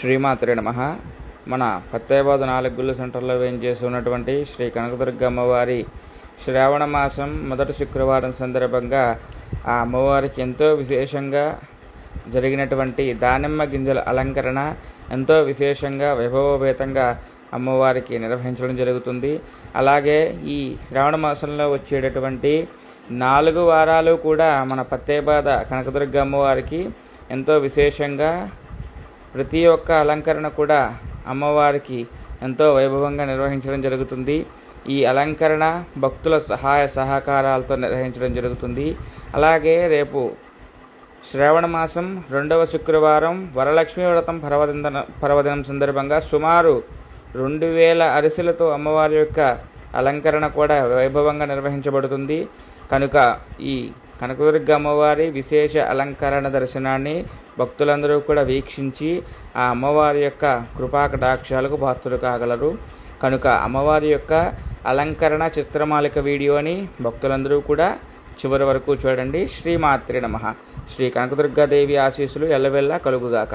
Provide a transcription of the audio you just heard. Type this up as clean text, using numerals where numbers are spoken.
శ్రీమాత్రే నమః. మన ఫత్తేబాద్ 4 గుళ్ళు సెంటర్లో వేయించేసి ఉన్నటువంటి శ్రీ కనకదుర్గ అమ్మవారి శ్రావణ మాసం మొదటి శుక్రవారం సందర్భంగా ఆ అమ్మవారికి ఎంతో విశేషంగా జరిగినటువంటి దానిమ్మ గింజల అలంకరణ ఎంతో విశేషంగా వైభవోపేతంగా అమ్మవారికి నిర్వహించడం జరుగుతుంది. అలాగే ఈ శ్రావణ మాసంలో వచ్చేటటువంటి 4 వారాలు కూడా మన ఫత్తేబాద్ కనకదుర్గ అమ్మవారికి ఎంతో విశేషంగా ప్రతి ఒక్క అలంకరణ కూడా అమ్మవారికి ఎంతో వైభవంగా నిర్వహించడం జరుగుతుంది. ఈ అలంకరణ భక్తుల సహాయ సహకారాలతో నిర్వహించడం జరుగుతుంది. అలాగే రేపు శ్రావణ మాసం 2వ శుక్రవారం వరలక్ష్మీ వ్రతం పర్వదినం సందర్భంగా సుమారు 2000 అరిసెలతో అమ్మవారి యొక్క అలంకరణ కూడా వైభవంగా నిర్వహించబడుతుంది. కనుక ఈ కనకదుర్గ అమ్మవారి విశేష అలంకరణ దర్శనాన్ని భక్తులందరూ కూడా వీక్షించి ఆ అమ్మవారి యొక్క కృపాకటాక్షాలకు పాత్రులు కాగలరు. కనుక అమ్మవారి యొక్క అలంకరణ చిత్రమాలిక వీడియోని భక్తులందరూ కూడా చివరి వరకు చూడండి. శ్రీమాత్రే నమః. శ్రీ కనకదుర్గాదేవి ఆశీస్సులు ఎల్లవెల్లా కలుగుగాక.